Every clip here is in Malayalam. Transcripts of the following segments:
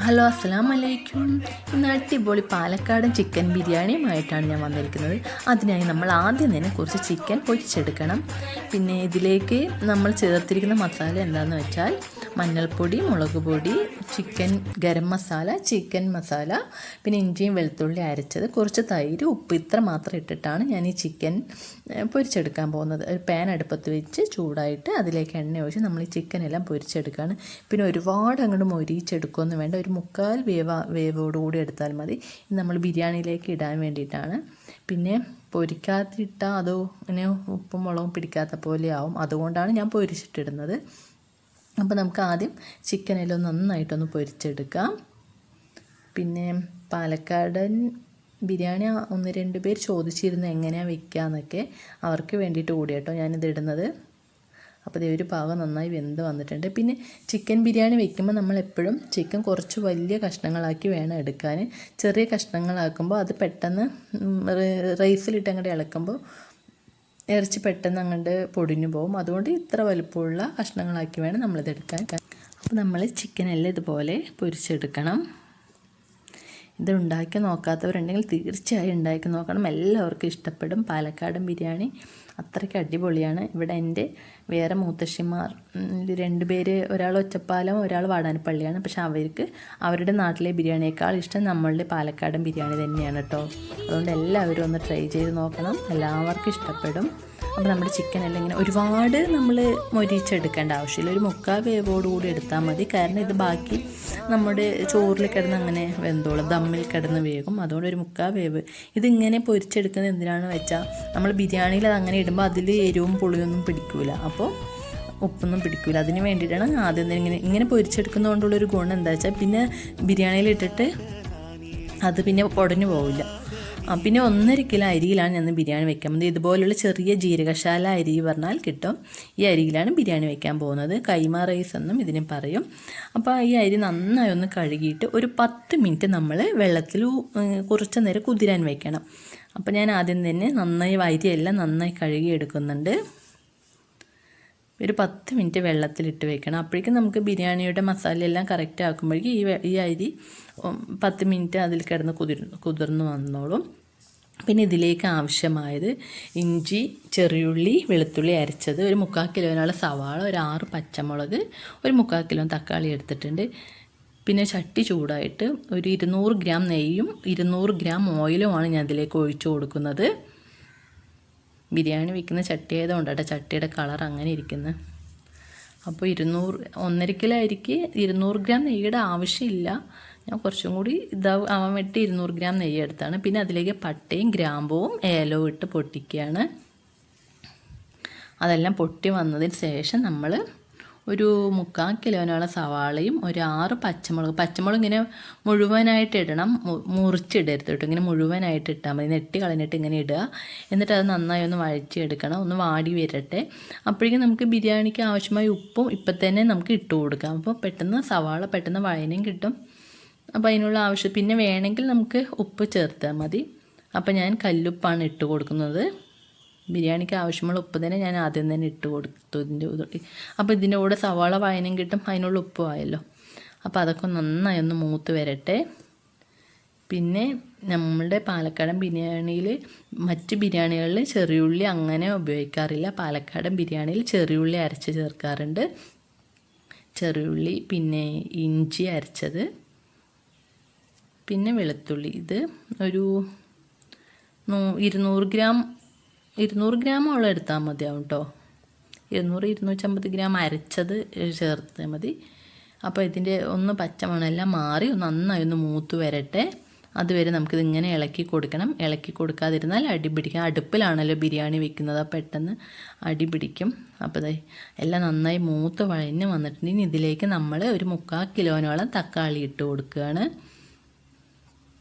ഹലോ, അസ്സലാമലൈക്കും. ഇന്ന് അടിപൊളി പാലക്കാടൻ ചിക്കൻ ബിരിയാണിയുമായിട്ടാണ് ഞാൻ വന്നിരിക്കുന്നത്. അതിനായി നമ്മൾ ആദ്യം തന്നെ കുറച്ച് ചിക്കൻ പൊരിച്ചെടുക്കണം. പിന്നെ ഇതിലേക്ക് നമ്മൾ ചേർത്തിരിക്കുന്ന മസാല എന്താണെന്ന് വെച്ചാൽ മഞ്ഞൾപ്പൊടി, മുളക് പൊടി, ചിക്കൻ ഗരം മസാല, ചിക്കൻ മസാല, പിന്നെ ഇഞ്ചിയും വെളുത്തുള്ളി അരച്ചത്, കുറച്ച് തൈര്, ഉപ്പ്, ഇത്ര മാത്രം ഇട്ടിട്ടാണ് ഞാൻ ഈ ചിക്കൻ പൊരിച്ചെടുക്കാൻ പോകുന്നത്. ഒരു പാൻ അടുപ്പത്ത് വെച്ച് ചൂടായിട്ട് അതിലേക്ക് എണ്ണ ഒഴിച്ച് നമ്മൾ ഈ ചിക്കനെല്ലാം പൊരിച്ചെടുക്കുകയാണ്. പിന്നെ ഒരുപാട് അങ്ങോട്ട് മൊരിച്ചെടുക്കുകയൊന്നും വേണ്ട, ഒരു മുക്കാൽ വേവോടുകൂടി എടുത്താൽ മതി. നമ്മൾ ബിരിയാണിയിലേക്ക് ഇടാൻ വേണ്ടിയിട്ടാണ്. പിന്നെ പൊരിക്കാത്തിട്ടാൽ അതോ ഇങ്ങനെ ഉപ്പും മുളകും പിടിക്കാത്ത പോലെ ആവും, അതുകൊണ്ടാണ് ഞാൻ പൊരിച്ചിട്ടിടുന്നത്. അപ്പോൾ നമുക്ക് ആദ്യം ചിക്കനെല്ലാം നന്നായിട്ടൊന്ന് പൊരിച്ചെടുക്കാം. പിന്നെ പാലക്കാടൻ ബിരിയാണി 1-2 പേർ ചോദിച്ചിരുന്നു എങ്ങനെയാണ് വെക്കുകയെന്നൊക്കെ, അവർക്ക് വേണ്ടിയിട്ട് കൂടി കേട്ടോ ഞാനിത് ഇടുന്നത്. അപ്പോൾ ഇത് ഒരു പാകം നന്നായി വെന്ത് വന്നിട്ടുണ്ട്. പിന്നെ ചിക്കൻ ബിരിയാണി വെക്കുമ്പോൾ നമ്മൾ എപ്പോഴും ചിക്കൻ കുറച്ച് വലിയ കഷ്ണങ്ങളാക്കി വേണം എടുക്കാൻ. ചെറിയ കഷ്ണങ്ങളാക്കുമ്പോൾ അത് പെട്ടെന്ന് റൈസിലിട്ട് അങ്ങോട്ട് ഇളക്കുമ്പോൾ ഇറച്ചി പെട്ടെന്ന് അങ്ങോട്ട് പൊടിഞ്ഞു പോകും. അതുകൊണ്ട് ഇത്ര വലുപ്പമുള്ള കഷ്ണങ്ങളാക്കി വേണം നമ്മളിത് എടുക്കാൻ. അപ്പോൾ നമ്മൾ ചിക്കനെല്ലാം ഇതുപോലെ പൊരിച്ചെടുക്കണം. ഇത് ഉണ്ടാക്കി നോക്കാത്തവരുണ്ടെങ്കിൽ തീർച്ചയായും ഉണ്ടാക്കി നോക്കണം. എല്ലാവർക്കും ഇഷ്ടപ്പെടും. പാലക്കാടൻ ബിരിയാണി അത്രയ്ക്ക് അടിപൊളിയാണ്. ഇവിടെ എൻ്റെ വേറെ മൂത്തശ്ശിമാർ 2 പേര്, ഒരാൾ ഒറ്റപ്പാലം, ഒരാൾ വാടാനപ്പള്ളിയാണ്. പക്ഷെ അവർക്ക് അവരുടെ നാട്ടിലെ ബിരിയാണിയേക്കാൾ ഇഷ്ടം നമ്മളുടെ പാലക്കാടൻ ബിരിയാണി തന്നെയാണ് കേട്ടോ. അതുകൊണ്ട് എല്ലാവരും ഒന്ന് ട്രൈ ചെയ്ത് നോക്കണം, എല്ലാവർക്കും ഇഷ്ടപ്പെടും. അപ്പോൾ നമ്മുടെ ചിക്കനെല്ലാം ഇങ്ങനെ ഒരുപാട് നമ്മൾ മൊരിച്ചെടുക്കേണ്ട ആവശ്യമില്ല, ഒരു മുക്കാൽ വേവോടുകൂടി എടുത്താൽ മതി. കാരണം ഇത് ബാക്കി നമ്മുടെ ചോറിൽ കിടന്ന് അങ്ങനെ വെന്തോളും, ദമ്മിൽ കിടന്ന് വേകും. അതുകൊണ്ട് ഒരു മുക്കാൽ വേവ്. ഇതിങ്ങനെ പൊരിച്ചെടുക്കുന്നത് എന്തിനാണെന്ന് വെച്ചാൽ നമ്മൾ ബിരിയാണിയിൽ അത് അങ്ങനെ ഇടുമ്പോൾ അതിൽ എരിവും പുളിയൊന്നും പിടിക്കില്ല, അപ്പോൾ ഉപ്പൊന്നും പിടിക്കില്ല. അതിന് വേണ്ടിയിട്ടാണ് ആദ്യം തന്നെ ഇങ്ങനെ പൊരിച്ചെടുക്കുന്നതുകൊണ്ടുള്ളൊരു ഗുണം എന്താ വെച്ചാൽ പിന്നെ ബിരിയാണിയിൽ ഇട്ടിട്ട് അത് പിന്നെ ഉടഞ്ഞു പോവില്ല. പിന്നെ 1.5 കിലോ അരിയിലാണ് ഞാൻ ബിരിയാണി വെക്കാൻ പോകുന്നത്. ഇതുപോലുള്ള ചെറിയ ജീരകശാല അരി പറഞ്ഞാൽ കിട്ടും. ഈ അരിയിലാണ് ബിരിയാണി വെക്കാൻ പോകുന്നത്. കൈമ റൈസ് എന്നും ഇതിന് പറയും. അപ്പോൾ ഈ അരി നന്നായി ഒന്ന് കഴുകിയിട്ട് ഒരു 10 മിനിറ്റ് നമ്മൾ വെള്ളത്തിൽ കുറച്ച് നേരം കുതിരാൻ വെക്കണം. അപ്പോൾ ഞാൻ ആദ്യം തന്നെ നന്നായി അരിയെല്ലാം നന്നായി കഴുകി എടുക്കുന്നുണ്ട്. ഒരു 10 മിനിറ്റ് വെള്ളത്തിലിട്ട് വെക്കണം. അപ്പോഴേക്കും നമുക്ക് ബിരിയാണിയുടെ മസാലയെല്ലാം കറക്റ്റ് ആക്കുമ്പോഴേക്കും ഈ അരി 10 മിനിറ്റ് അതിൽ കിടന്ന് കുതിർന്ന് വന്നോളും. പിന്നെ ഇതിലേക്ക് ആവശ്യമായത് ഇഞ്ചി, ചെറിയുള്ളി, വെളുത്തുള്ളി അരച്ചത്, ഒരു 3/4 കിലോനുള്ള സവാള, ഒരു 6 പച്ചമുളക്, ഒരു 3/4 കിലോ തക്കാളി എടുത്തിട്ടുണ്ട്. പിന്നെ ചട്ടി ചൂടായിട്ട് ഒരു 200 ഗ്രാം നെയ്യും 200 ഗ്രാം ഓയിലുമാണ് ഞാൻ ഇതിലേക്ക് ഒഴിച്ചു കൊടുക്കുന്നത്. ബിരിയാണി വയ്ക്കുന്ന ചട്ടി ആയതുകൊണ്ടാണ് ചട്ടിയുടെ കളർ അങ്ങനെ ഇരിക്കുന്നത്. അപ്പോൾ 1.5 കിലോ അരിക്ക് 200 ഗ്രാം നെയ്യുടെ ആവശ്യമില്ല. ഞാൻ കുറച്ചും കൂടി ആവാൻ വേണ്ടി 200 ഗ്രാം നെയ്യ് എടുത്താണ്. പിന്നെ അതിലേക്ക് പട്ടയും ഗ്രാമ്പൂവും ഏലവും ഇട്ട് പൊട്ടിക്കുകയാണ്. അതെല്ലാം പൊട്ടി വന്നതിന് ശേഷം നമ്മൾ ഒരു 3/4 കിലോനുള്ള സവാളയും ഒരു 6 പച്ചമുളക് ഇങ്ങനെ മുഴുവനായിട്ട് ഇടണം, മുറിച്ചിടരുത് കേട്ടോ. ഇങ്ങനെ മുഴുവനായിട്ട് ഇട്ടാൽ മതി, നെട്ടി കളഞ്ഞിട്ട് ഇങ്ങനെ ഇടുക. എന്നിട്ട് അത് നന്നായി ഒന്ന് വഴറ്റിയെടുക്കണം, ഒന്ന് വാടി വരട്ടെ. അപ്പോഴേക്കും നമുക്ക് ബിരിയാണിക്ക് ആവശ്യമായ ഉപ്പും ഇപ്പം തന്നെ നമുക്ക് ഇട്ട് കൊടുക്കാം. അപ്പോൾ പെട്ടെന്ന് സവാള പെട്ടെന്ന് വഴനും കിട്ടും. അപ്പോൾ അതിനുള്ള ആവശ്യം പിന്നെ വേണമെങ്കിൽ നമുക്ക് ഉപ്പ് ചേർത്താൽ മതി. അപ്പോൾ ഞാൻ കല്ലുപ്പാണ് ഇട്ട് കൊടുക്കുന്നത്. ബിരിയാണിക്ക് ആവശ്യമുള്ള ഉപ്പ് തന്നെ ഞാൻ ആദ്യം തന്നെ ഇട്ട് കൊടുത്തു അപ്പോൾ ഇതിൻ്റെ കൂടെ സവാള വഴനും കിട്ടും, അതിനുള്ള ഉപ്പും ആയല്ലോ. അപ്പോൾ അതൊക്കെ നന്നായി ഒന്ന് മൂത്ത് വരട്ടെ. പിന്നെ നമ്മളുടെ പാലക്കാടൻ ബിരിയാണിയിൽ മറ്റ് ബിരിയാണികളിൽ ചെറിയുള്ളി അങ്ങനെ ഉപയോഗിക്കാറില്ല. പാലക്കാടൻ ബിരിയാണിയിൽ ചെറിയുള്ളി അരച്ച് ചേർക്കാറുണ്ട്. ചെറിയുള്ളി, പിന്നെ ഇഞ്ചി അരച്ചത്, പിന്നെ വെളുത്തുള്ളി. ഇത് ഒരു 200 ഗ്രാമോളം എടുത്താൽ മതിയാവും കേട്ടോ. 200-250 ഗ്രാം അരച്ചത് ചേർത്താൽ മതി. അപ്പോൾ ഇതിൻ്റെ ഒന്ന് പച്ചമണമെല്ലാം മാറി നന്നായി ഒന്ന് മൂത്ത് വരട്ടെ. അതുവരെ നമുക്കിതിങ്ങനെ ഇളക്കി കൊടുക്കണം. ഇളക്കി കൊടുക്കാതിരുന്നാൽ അടി പിടിക്കും. അടുപ്പിലാണല്ലോ ബിരിയാണി വെക്കുന്നത്, പെട്ടെന്ന് അടി പിടിക്കും. അപ്പോൾ എല്ലാം നന്നായി മൂത്ത് വഴഞ്ഞ് വന്നിട്ടുണ്ടെങ്കിൽ ഇതിലേക്ക് നമ്മൾ ഒരു 3/4 കിലോനോളം തക്കാളി ഇട്ട് കൊടുക്കുകയാണ്.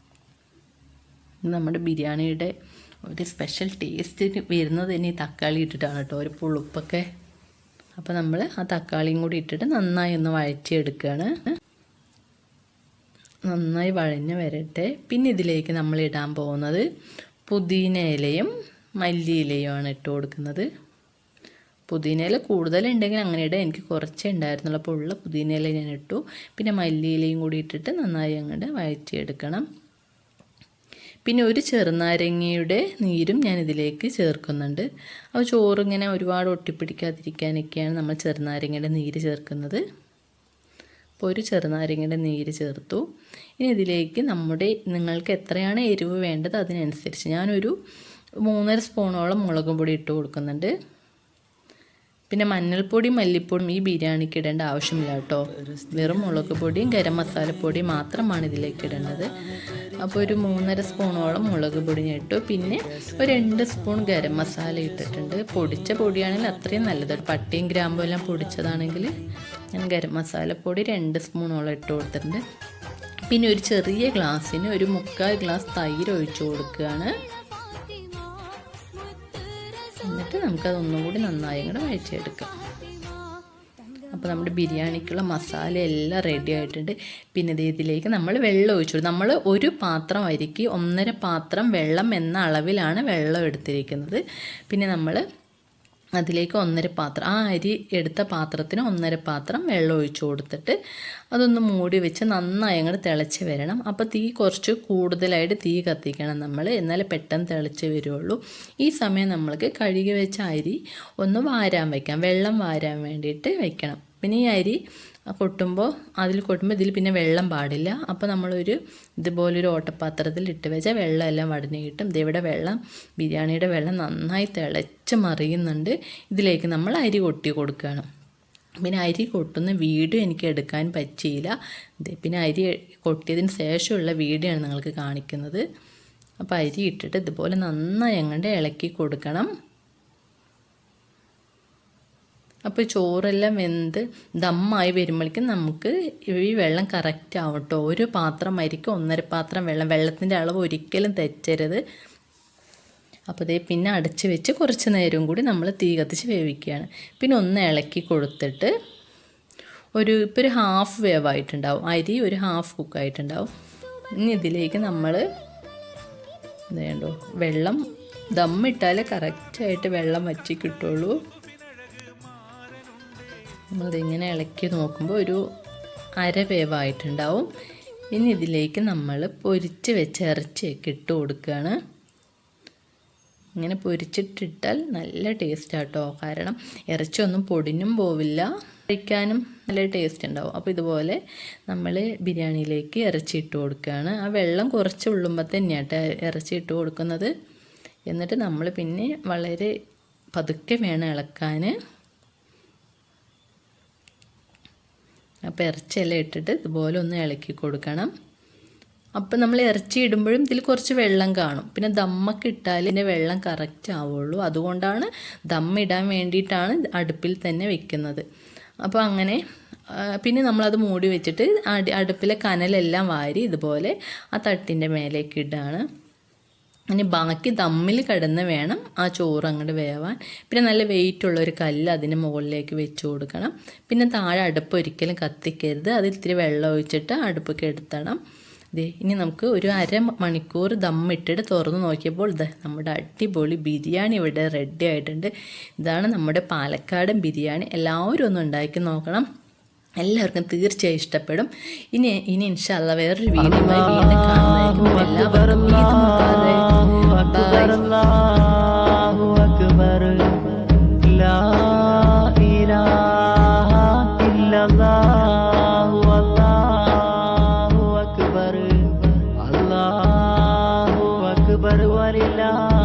നമ്മുടെ ബിരിയാണിയുടെ ഒരു സ്പെഷ്യൽ ടേസ്റ്റ് വരുന്നത് തന്നെ ഈ തക്കാളി ഇട്ടിട്ടാണ് കേട്ടോ, ഒരു പുളിപ്പൊക്കെ. അപ്പോൾ നമ്മൾ ആ തക്കാളിയും കൂടി ഇട്ടിട്ട് നന്നായി ഒന്ന് വഴറ്റിയെടുക്കുകയാണ്. നന്നായി വഴഞ്ഞ് വരട്ടെ. പിന്നെ ഇതിലേക്ക് നമ്മൾ ഇടാൻ പോകുന്നത് പുതിന ഇലയും മല്ലി ഇലയുമാണ് ഇട്ട് കൊടുക്കുന്നത്. പുതിനയില കൂടുതലുണ്ടെങ്കിൽ അങ്ങനെ ഇടാം. എനിക്ക് കുറച്ചേ ഉണ്ടായിരുന്നുള്ളൂ, അപ്പോൾ ഉള്ള പുതിനയില ഞാൻ ഇട്ടു. പിന്നെ മല്ലിയിലയും കൂടി ഇട്ടിട്ട് നന്നായി അങ്ങോട്ട് വഴറ്റിയെടുക്കണം. പിന്നെ ഒരു ചെറുനാരങ്ങയുടെ നീരും ഞാൻ ഇതിലേക്ക് ചേർക്കുന്നുണ്ട്. അപ്പോൾ ചോറിങ്ങനെ ഒരുപാട് ഒട്ടിപ്പിടിക്കാതിരിക്കാനൊക്കെയാണ് നമ്മൾ ചെറുനാരങ്ങയുടെ നീര് ചേർക്കുന്നത്. അപ്പോൾ ഒരു ചെറുനാരങ്ങയുടെ നീര് ചേർത്തു. ഇനി ഇതിലേക്ക് നിങ്ങൾക്ക് എത്രയാണ് എരിവ് വേണ്ടത് അതിനനുസരിച്ച് ഞാനൊരു 3.5 സ്പൂണോളം മുളക് പൊടി ഇട്ട് കൊടുക്കുന്നുണ്ട്. പിന്നെ മഞ്ഞൾപ്പൊടി മല്ലിപ്പൊടിയും ഈ ബിരിയാണിക്ക് ഇടേണ്ട ആവശ്യമില്ല കേട്ടോ. വെറും മുളക് പൊടിയും ഗരം മസാലപ്പൊടിയും മാത്രമാണ് ഇതിലേക്ക് ഇടേണ്ടത്. അപ്പോൾ ഒരു 3.5 സ്പൂണോളം മുളക് പൊടി ഞാൻ ഇട്ടു. പിന്നെ ഒരു 2 സ്പൂൺ ഗരം മസാല ഇട്ടിട്ടുണ്ട്. പൊടിച്ച പൊടിയാണെങ്കിൽ അത്രയും നല്ലത്. പട്ടയും ഗ്രാമ്പും എല്ലാം പൊടിച്ചതാണെങ്കിൽ ഞാൻ ഗരം മസാലപ്പൊടി 2 സ്പൂണോളം ഇട്ട് കൊടുത്തിട്ടുണ്ട്. പിന്നെ ഒരു ചെറിയ ഗ്ലാസ്സിന് ഒരു 3/4 ഗ്ലാസ് തൈര് ഒഴിച്ചു കൊടുക്കുകയാണ്. എന്നിട്ട് നമുക്കതൊന്നും കൂടി നന്നായി കൂടെ വഴറ്റിയെടുക്കാം. അപ്പോൾ നമ്മുടെ ബിരിയാണിക്കുള്ള മസാല എല്ലാം റെഡി ആയിട്ടുണ്ട്. പിന്നെ ഇതിലേക്ക് നമ്മൾ വെള്ളം ഒഴിച്ചു. നമ്മൾ ഒരു പാത്രം അരിക്ക് 1.5 പാത്രം വെള്ളം എന്ന അളവിലാണ് വെള്ളം എടുത്തിരിക്കുന്നത്. പിന്നെ നമ്മൾ അതിലേക്ക് 1.5 പാത്രം, ആ അരി എടുത്ത പാത്രത്തിന് 1.5 പാത്രം വെള്ളം ഒഴിച്ചു കൊടുത്തിട്ട് അതൊന്ന് മൂടി വെച്ച് നന്നായി അങ്ങോട്ട് തിളച്ച് വരണം. അപ്പോൾ തീ കുറച്ച് കൂടുതലായിട്ട് തീ കത്തിക്കണം നമ്മൾ, എന്നാലേ പെട്ടെന്ന് തിളച്ച് വരുള്ളൂ. ഈ സമയം നമ്മൾക്ക് കഴുകി വെച്ച അരി ഒന്ന് വാരാൻ വയ്ക്കാം, വെള്ളം വാരാൻ വേണ്ടിയിട്ട് വയ്ക്കണം. പിന്നെ ഈ അരി കൊട്ടുമ്പോൾ ഇതിൽ പിന്നെ വെള്ളം പാടില്ല. അപ്പോൾ നമ്മളൊരു ഇതുപോലൊരു ഓട്ടപ്പാത്രത്തിൽ ഇട്ട് വെച്ചാൽ വെള്ളം എല്ലാം വടിഞ്ഞ് കിട്ടും. ഇവിടെ ബിരിയാണിയുടെ വെള്ളം നന്നായി തിളച്ച് മറിയുന്നുണ്ട്. ഇതിലേക്ക് നമ്മൾ അരി കൊട്ടി കൊടുക്കുകയാണ്. പിന്നെ അരി കൊട്ടുന്ന വീഡിയോ എനിക്ക് എടുക്കാൻ പറ്റിയില്ല. പിന്നെ അരി കൊട്ടിയതിന് ശേഷമുള്ള വീഡിയോ ആണ് നിങ്ങൾക്ക് കാണിക്കുന്നത്. അപ്പോൾ അരി ഇട്ടിട്ട് ഇതുപോലെ നന്നായി അങ്ങോട്ട് ഇളക്കി കൊടുക്കണം. അപ്പോൾ ചോറെല്ലാം വെന്ത് ദമ്മായി വരുമ്പോഴേക്കും നമുക്ക് ഈ വെള്ളം കറക്റ്റ് ആവട്ടോ. ഒരു പാത്രം അരിക്ക് 1.5 പാത്രം വെള്ളം, വെള്ളത്തിൻ്റെ അളവ് ഒരിക്കലും തെറ്റരുത്. അപ്പോൾ പിന്നെ അടച്ച് വെച്ച് കുറച്ച് നേരം കൂടി നമ്മൾ തീ കത്തിച്ച് വേവിക്കുകയാണ്. പിന്നെ ഒന്ന് ഇളക്കി കൊടുത്തിട്ട് ഇപ്പോൾ ഒരു ഹാഫ് വേവായിട്ടുണ്ടാവും, അരി ഒരു ഹാഫ് കുക്കായിട്ടുണ്ടാവും. ഇനി ഇതിലേക്ക് നമ്മൾ വെള്ളം ദമ്മിട്ടാലേ കറക്റ്റായിട്ട് വെള്ളം വറ്റി കിട്ടുള്ളൂ. നമ്മളിതിങ്ങനെ ഇളക്കി നോക്കുമ്പോൾ ഒരു അര വേവായിട്ടുണ്ടാവും. ഇനി ഇതിലേക്ക് നമ്മൾ പൊരിച്ച് വെച്ച ഇറച്ചിയൊക്കെ ഇട്ട് കൊടുക്കുകയാണ്. ഇങ്ങനെ പൊരിച്ചിട്ടിട്ടാൽ നല്ല ടേസ്റ്റാട്ടോ. കാരണം ഇറച്ചിയൊന്നും പൊടിഞ്ഞും പോവില്ല, കഴിക്കാനും നല്ല ടേസ്റ്റ് ഉണ്ടാവും. അപ്പോൾ ഇതുപോലെ നമ്മൾ ബിരിയാണിയിലേക്ക് ഇറച്ചി ഇട്ട് കൊടുക്കുകയാണ്. ആ വെള്ളം കുറച്ച് ഉള്ളുമ്പോൾ തന്നെയാട്ടോ ഇറച്ചി ഇട്ട് കൊടുക്കുന്നത്. എന്നിട്ട് നമ്മൾ പിന്നെ വളരെ പതുക്കെ വേണം ഇളക്കാൻ. അപ്പോൾ ഇറച്ചിയെല്ലാം ഇട്ടിട്ട് ഇതുപോലെ ഒന്ന് ഇളക്കി കൊടുക്കണം. അപ്പോൾ നമ്മൾ ഇറച്ചി ഇടുമ്പോഴും ഇതിൽ കുറച്ച് വെള്ളം കാണും. പിന്നെ ദമ്മൊക്കെ ഇട്ടാൽ ഇതിൻ്റെ വെള്ളം കറക്റ്റ് ആവുള്ളൂ. അതുകൊണ്ടാണ് ദമ്മിടാൻ വേണ്ടിയിട്ടാണ് അടുപ്പിൽ തന്നെ വെക്കുന്നത്. അപ്പോൾ അങ്ങനെ പിന്നെ നമ്മളത് മൂടി വെച്ചിട്ട് അടുപ്പിലെ കനലെല്ലാം വാരി ഇതുപോലെ ആ തട്ടിൻ്റെ മേലേക്ക് ഇടുകയാണ്. ഇനി ബാക്കി ദമ്മിൽ കിടന്ന് വേണം ആ ചോറ് അങ്ങോട്ട് വേവാൻ. പിന്നെ നല്ല വെയിറ്റുള്ളൊരു കല്ല് അതിന് മുകളിലേക്ക് വെച്ച് കൊടുക്കണം. പിന്നെ താഴെ അടുപ്പ് ഒരിക്കലും കത്തിക്കരുത്, അതിൽ ഇത്തിരി വെള്ളം ഒഴിച്ചിട്ട് അടുപ്പൊക്കെ എടുത്തണം. ഇനി നമുക്ക് ഒരു അരമണിക്കൂർ ദമ്മിട്ടിട്ട് തുറന്ന് നോക്കിയപ്പോൾ നമ്മുടെ അടിപൊളി ബിരിയാണി ഇവിടെ റെഡി ആയിട്ടുണ്ട്. ഇതാണ് നമ്മുടെ പാലക്കാടൻ ബിരിയാണി. എല്ലാവരും ഒന്ന് ഉണ്ടാക്കി നോക്കണം, എല്ലാവർക്കും തീർച്ചയായും ഇഷ്ടപ്പെടും. ഇനി ഇൻഷാ അല്ലാഹ് വേറൊരു വീഡിയോയുമായി വീണ്ടും കാണുന്നതായിരിക്കും. എല്ലാവർക്കും ഈദ് മുബാറക്. അല്ലാഹു അക്ബർ, ലാ ഇലാഹ ഇല്ലല്ലാഹു അല്ലാഹു അക്ബർ, അല്ലാഹു അക്ബർ വലില്ലാഹ്.